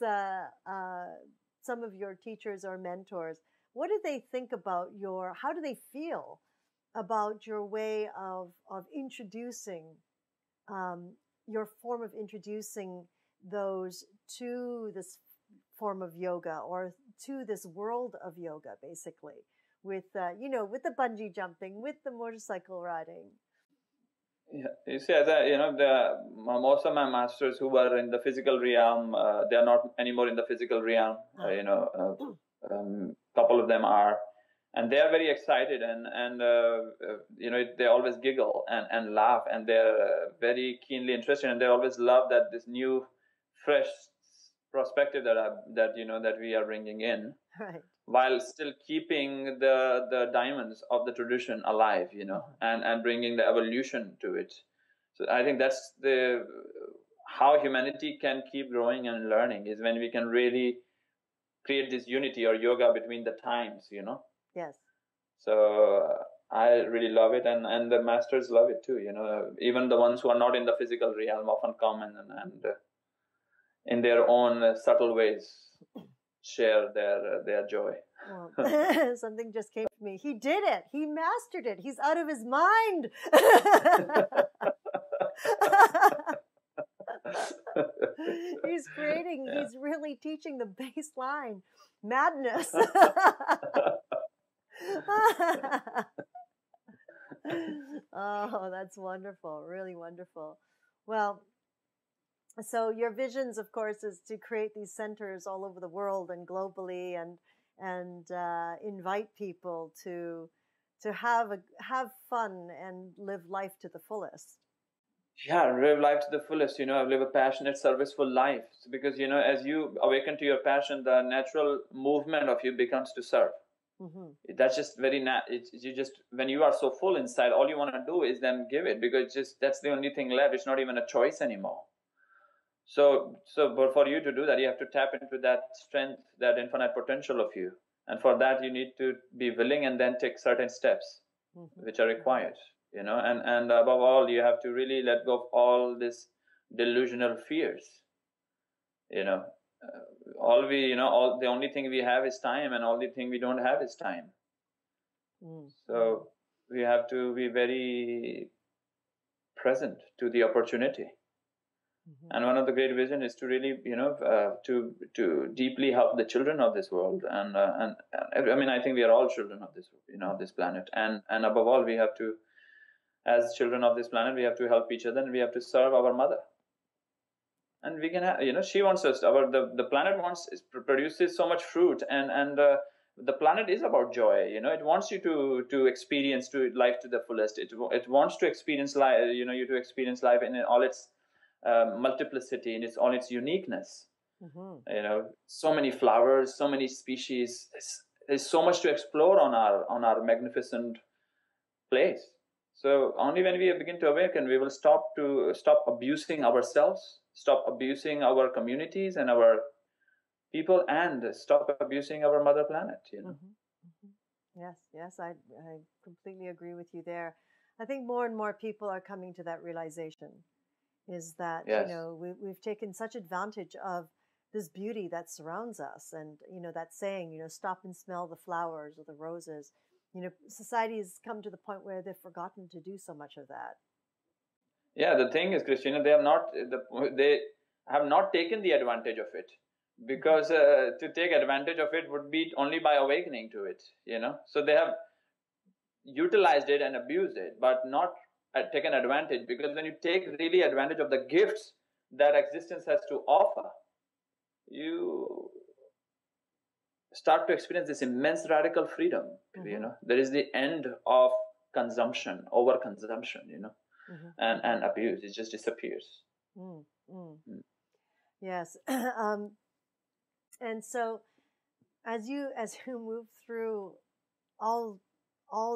some of your teachers or mentors, what do they think about how do they feel about your way of introducing your form of introducing those to this form of yoga, or to this world of yoga, basically, with with the bungee jumping, with the motorcycle riding? Yeah, you see, most of my masters who were in the physical realm, they are not anymore in the physical realm. Couple of them are, and they are very excited, and they always giggle and laugh, and they're very keenly interested, and they always love that this new, fresh perspective that we are bringing in. Right. While still keeping the diamonds of the tradition alive, and bringing the evolution to it. So I think that's how humanity can keep growing and learning, is when we can really create this unity or yoga between the times. Yes. So I really love it, and the masters love it too. Even the ones who are not in the physical realm often come and in their own subtle ways share their joy. Well, something just came to me. He did it. He mastered it. He's out of his mind. He's really teaching the baseline madness. Oh, that's wonderful. Really wonderful. Well, so your visions, of course, is to create these centers all over the world and globally, and invite people to have fun and live life to the fullest. Yeah, live life to the fullest. Live a passionate, serviceful life. Because as you awaken to your passion, the natural movement of you becomes to serve. Mm-hmm. That's just very when you are so full inside, all you want to do is then give it, because that's the only thing left. It's not even a choice anymore. But for you to do that, you have to tap into that strength, that infinite potential of you. And for that, you need to be willing and then take certain steps, mm-hmm. which are required, and above all, you have to really let go of all these delusional fears. The only thing we have is time, and all the thing we don't have is time. Mm-hmm. So we have to be very present to the opportunity. Mm-hmm. And one of the great vision is to really, to deeply help the children of this world, and I mean, I think we are all children of this, of this planet, and above all, we have to, as children of this planet, we have to help each other, and we have to serve our mother. And we can have, she wants us. The planet produces so much fruit, and the planet is about joy. It wants you to experience life to the fullest. It wants to experience life. You to experience life in all its multiplicity, and all its uniqueness. Mm-hmm. So many flowers, so many species. There's so much to explore on our magnificent place. So only when we begin to awaken, we will stop abusing ourselves, stop abusing our communities and our people, and stop abusing our mother planet. Mm-hmm. Mm-hmm. Yes, I completely agree with you there. I think more and more people are coming to that realization. Is that, yes. We've taken such advantage of this beauty that surrounds us, and that saying, stop and smell the flowers or the roses. Society has come to the point where they've forgotten to do so much of that. Yeah, the thing is, Christina, they have not taken the advantage of it, because to take advantage of it would be only by awakening to it. So they have utilized it and abused it, but not taken advantage. Because when you take really advantage of the gifts that existence has to offer, you start to experience this immense radical freedom. There is the end of consumption, overconsumption, and abuse. It just disappears. Yes. And so as you move through all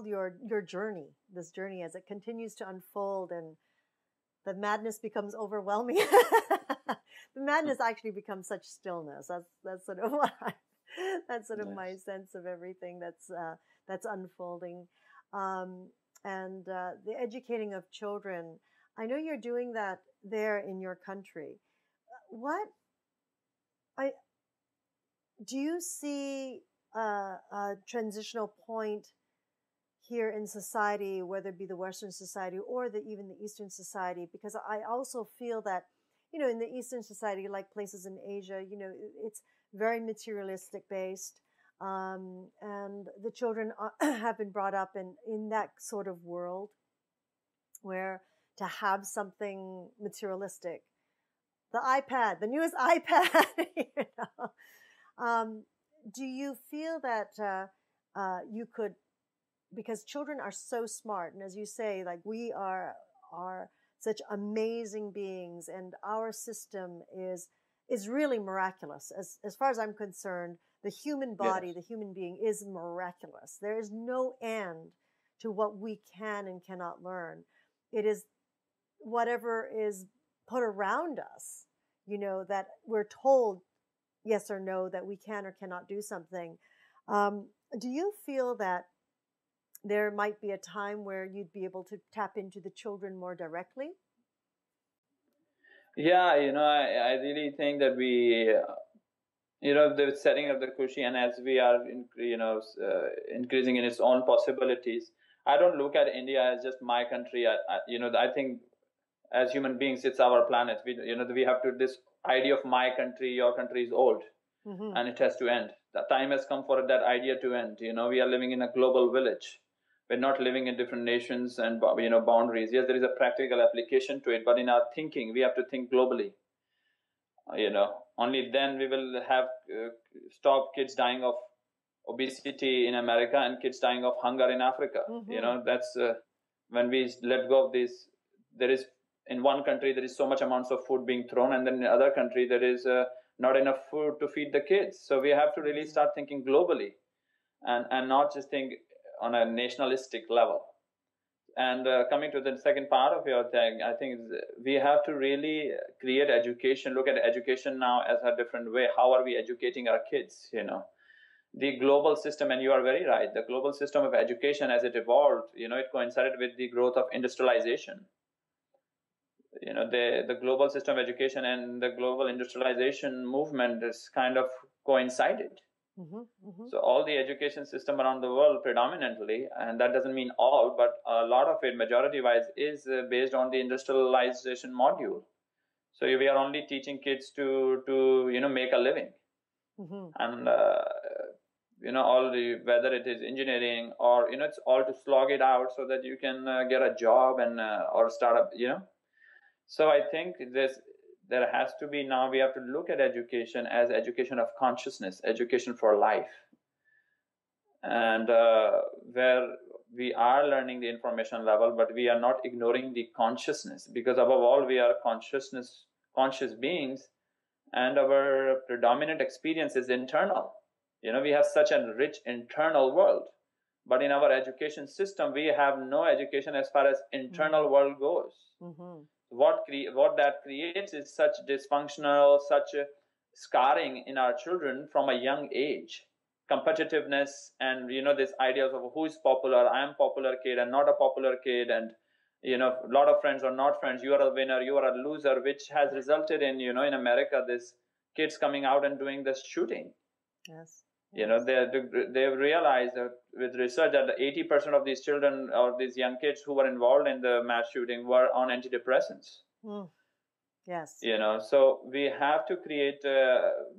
your journey, this journey, as it continues to unfold and the madness becomes overwhelming, the madness actually becomes such stillness. That's sort of that's sort of my sense of everything that's unfolding. And the educating of children, I know you're doing that there in your country. Do you see a transitional point here in society, whether it be the Western society or even the Eastern society? Because I also feel that, in the Eastern society, like places in Asia, it's very materialistic based. And the children have been brought up in that sort of world where to have something materialistic, the iPad, the newest iPad, do you feel that you could, because children are so smart, and as you say, like, we are such amazing beings, and our system is really miraculous. As far as I'm concerned, the human body, the human being is miraculous. There is no end to what we can and cannot learn. It is whatever is put around us, that we're told yes or no that we can or cannot do something. Do you feel that there might be a time where you'd be able to tap into the children more directly? Yeah, I really think that we, the setting of the Khushi, and as we are, increasing in its own possibilities, I don't look at India as just my country. I think as human beings, it's our planet. We have to, this idea of my country, your country is old, and it has to end. The time has come for that idea to end. We are living in a global village. We're not living in different nations and boundaries. Yes, there is a practical application to it, but in our thinking, we have to think globally. Only then we will have stop kids dying of obesity in America and kids dying of hunger in Africa. That's when we let go of this. There is, in one country there is so much amounts of food being thrown, and then in the other country there is not enough food to feed the kids. So we have to really start thinking globally, and not just think on a nationalistic level. And coming to the second part of your thing, I think we have to really create education, look at education now as a different way. How are we educating our kids? The global system, and you are very right, the global system of education as it evolved, it coincided with the growth of industrialization. The global system of education and the global industrialization movement is kind of coincided. So all the education system around the world predominantly, and that doesn't mean all, but a lot of it, majority wise, is based on the industrialization module. So we are only teaching kids to make a living. And all the, whether it is engineering or it's all to slog it out so that you can get a job and or start up. So I think there has to be, now we have to look at education as education of consciousness, education for life, and where we are learning the information level, but we are not ignoring the consciousness, because above all we are conscious beings, and our predominant experience is internal. We have such a rich internal world, but in our education system we have no education as far as internal world goes. What that creates is such dysfunctional, such a scarring in our children from a young age. Competitiveness, and this idea of who is popular. I am popular kid and not a popular kid, and a lot of friends or not friends. You are a winner, you are a loser, which has resulted in in America this kids coming out and doing this shooting. Yes. You know, they've realized that with research that 80% of these children or these young kids who were involved in the mass shooting were on antidepressants. Mm. Yes. You know, so we have to create,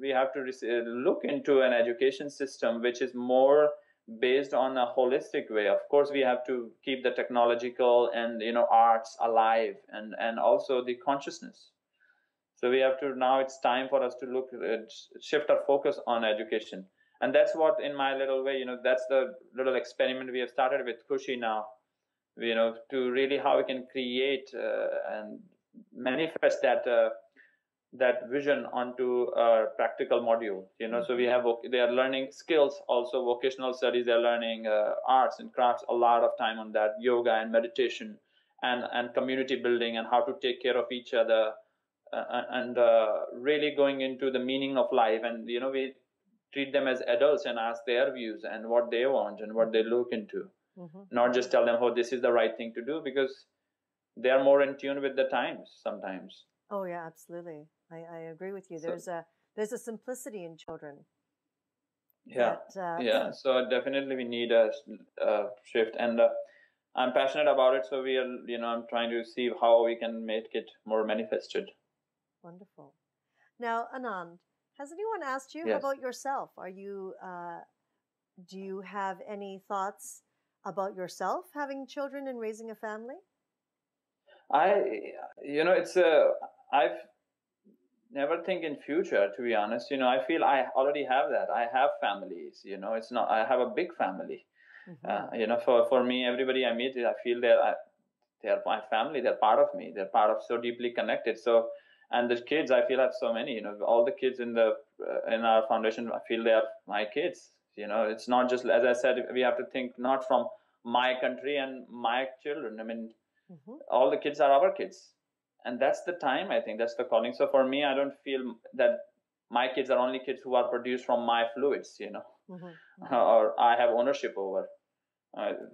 we have to look into an education system which is more based on a holistic way. Of course, we have to keep the technological and, you know, arts alive, and also the consciousness. So we have to, now it's time for us to look, shift our focus on education. And that's what, in my little way, you know, that's the little experiment we have started with Khushi now, you know, to really how we can create and manifest that vision onto a practical module. You know, so we have, they are learning skills, also vocational studies. They're learning arts and crafts, a lot of time on that, yoga and meditation, and community building, and how to take care of each other, and really going into the meaning of life. And you know, we treat them as adults and ask their views and what they want and what they look into. Not just tell them, oh, this is the right thing to do, because they are more in tune with the times sometimes. Oh yeah, absolutely. I agree with you. There's a simplicity in children. Yeah, yeah. So definitely we need a shift, and I'm passionate about it. So we are, you know, I'm trying to see how we can make it more manifested. Wonderful. Now, Anand, has anyone asked you about yourself? Are you, do you have any thoughts about yourself having children and raising a family? You know, I've never think in future, to be honest. You know, I feel I already have that. I have families, you know, it's not, I have a big family. You know, for me, everybody I meet, I feel they're my family, they're part of me, they're part of, so deeply connected. So, and the kids, I feel I have so many, you know, all the kids in our foundation, I feel they are my kids. You know, it's not just, as I said, we have to think not from my country and my children. I mean, all the kids are our kids. And that's the time, I think, that's the calling. So for me, I don't feel that my kids are only kids who are produced from my fluids, you know, or I have ownership over.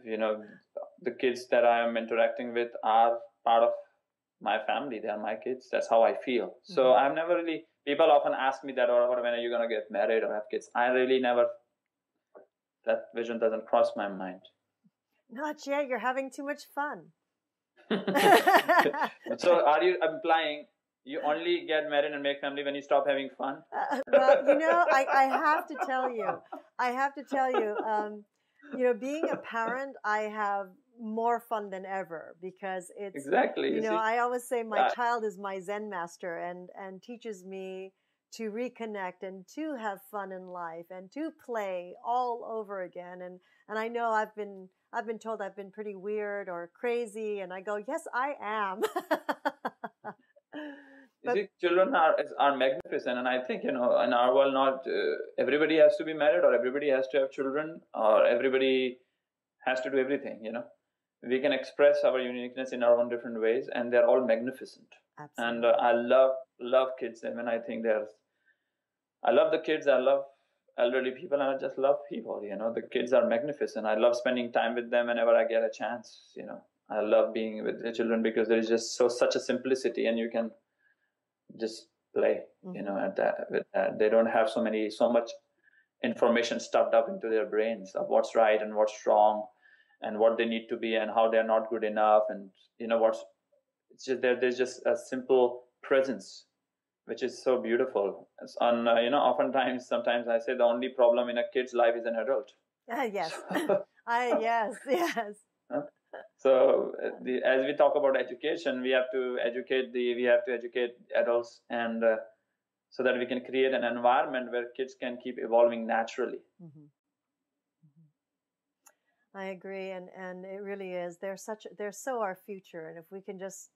You know, the kids that I am interacting with are part of my family. They are my kids. That's how I feel. So I've never really, people often ask me that, or when are you going to get married or have kids? I really never, that vision doesn't cross my mind. Not yet. You're having too much fun. So are you implying you only get married and make family when you stop having fun? Well, you know, I have to tell you, you know, being a parent, I have more fun than ever, because it's, exactly, you know, I always say my child is my Zen master, and teaches me to reconnect and to have fun in life and to play all over again. And I know I've been told I've been pretty weird or crazy, and I go, yes, I am. You see, children are magnificent, and I think, you know, in our world, not everybody has to be married, or everybody has to have children, or everybody has to do everything. You know, we can express our uniqueness in our own different ways, and they're all magnificent. Absolutely. And I love kids. I mean, I think I love the kids. I love elderly people, and I just love people. You know, the kids are magnificent. I love spending time with them whenever I get a chance. You know, I love being with the children because there is just such a simplicity, and you can just play. You know, with that, they don't have so much information stuffed up into their brains of what's right and what's wrong, and what they need to be, and how they're not good enough, and you know it's just there's just a simple presence, which is so beautiful. And you know, oftentimes, sometimes I say the only problem in a kid's life is an adult. Yes, yes. So as we talk about education, we have to educate adults, and so that we can create an environment where kids can keep evolving naturally. I agree, and it really is. They're so our future, and if we can just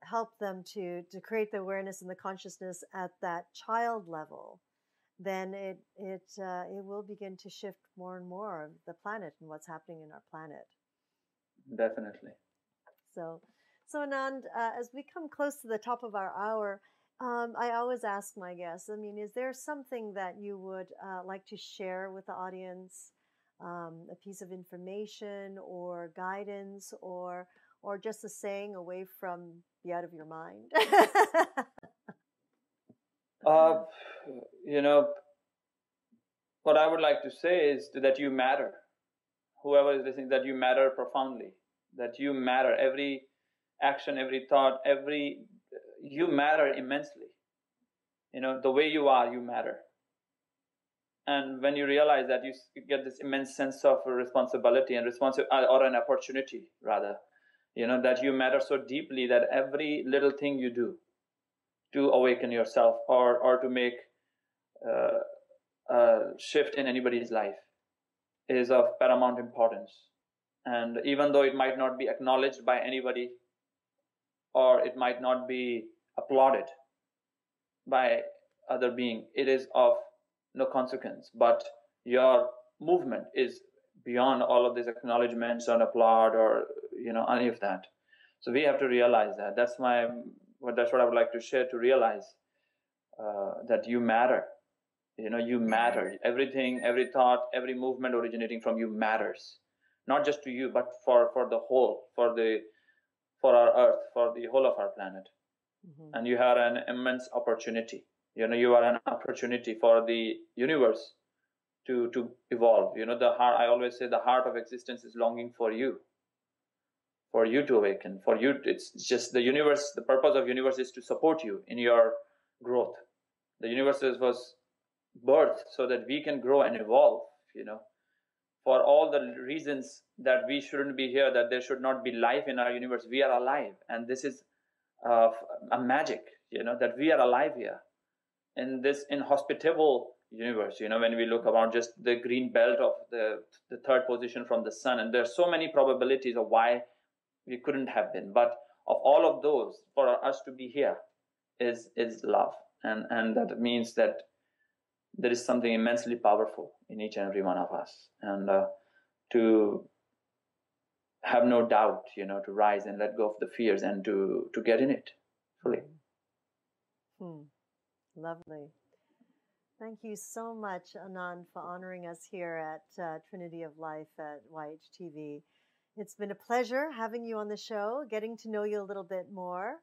help them to create the awareness and the consciousness at that child level, then it will begin to shift more and more of the planet and what's happening in our planet. Definitely. So Anand, as we come close to the top of our hour, I always ask my guests, I mean, is there something that you would like to share with the audience, a piece of information or guidance, or just a saying away from the out of your mind? You know, what I would like to say is that you matter. Whoever is listening, that you matter profoundly, that you matter. Every action, every thought, you matter immensely. The way you are, you matter. And when you realize that, you get this immense sense of responsibility and or an opportunity rather, that you matter so deeply that every little thing you do to awaken yourself or to make a shift in anybody's life is of paramount importance. And even though it might not be acknowledged by anybody, or it might not be applauded by other being, it is of no consequence. But your movement is beyond all of these acknowledgements and applaud or any of that. So we have to realize that. That's what I would like to share, to realize that you matter. You matter. Everything, every thought, every movement originating from you matters, not just to you, but for the whole, for our earth, for the whole of our planet. Mm-hmm. And you have an immense opportunity. You are an opportunity for the universe to evolve. The heart, I always say, the heart of existence is longing for you to awaken. For you, it's just the universe. The purpose of universe is to support you in your growth. The universe was birthed so that we can grow and evolve. For all the reasons that we shouldn't be here, that there should not be life in our universe, we are alive, and this is a magic. That we are alive here in this inhospitable universe. When we look around, just the green belt of the third position from the sun, and there's so many probabilities of why we couldn't have been. But of all of those, for us to be here is love, and that means that there is something immensely powerful in each and every one of us, and to have no doubt, to rise and let go of the fears and to get in it fully. Lovely. Thank you so much, Anand, for honoring us here at Trinity of Life at YHTV. It's been a pleasure having you on the show, getting to know you a little bit more.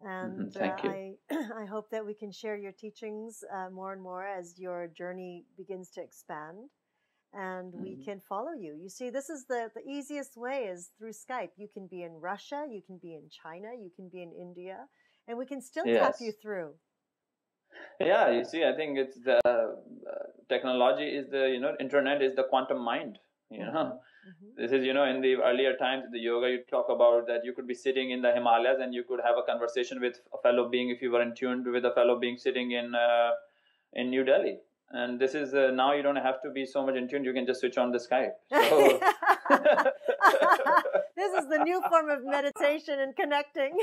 And Thank you. I hope that we can share your teachings more and more as your journey begins to expand, and we can follow you. You see, this is the easiest way is through Skype. You can be in Russia, you can be in China, you can be in India, and we can still tap you through. Yeah, you see, I think it's the technology is the, internet is the quantum mind, This is, in the earlier times, the yoga, you talk about that you could be sitting in the Himalayas and you could have a conversation with a fellow being if you were in tune with a fellow being sitting in New Delhi. And this is, now you don't have to be so much in tune, you can just switch on the Skype. So this is the new form of meditation and connecting.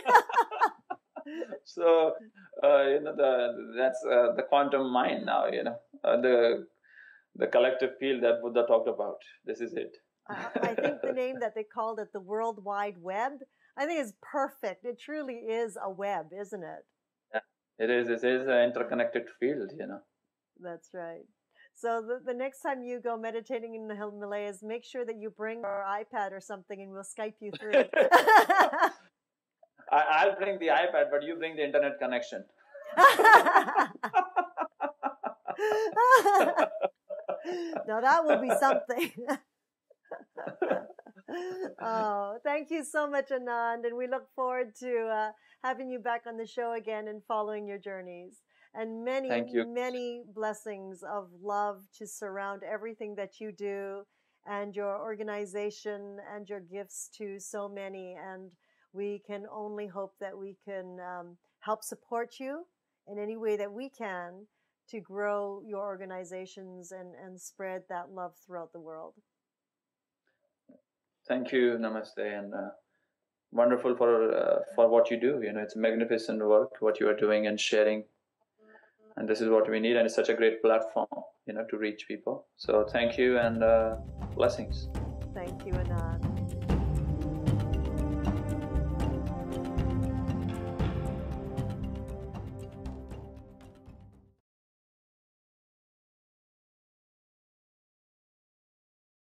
So, that's the quantum mind now, the collective field that Buddha talked about. This is it. I think the name that they called it, the World Wide Web, I think is perfect. It truly is a web, isn't it? Yeah, it is. It is an interconnected field, That's right. So the next time you go meditating in the Himalayas, make sure that you bring your iPad or something and we'll Skype you through. I'll bring the iPad, but you bring the internet connection. Now that will be something. Oh, thank you so much, Anand, and we look forward to having you back on the show again and following your journeys. And many blessings of love to surround everything that you do and your organization and your gifts to so many. And we can only hope that we can help support you in any way that we can to grow your organizations and spread that love throughout the world. Thank you, Namaste, and wonderful for what you do. It's magnificent work, what you are doing and sharing. And this is what we need, and it's such a great platform, to reach people. So thank you, and blessings. Thank you, Anand.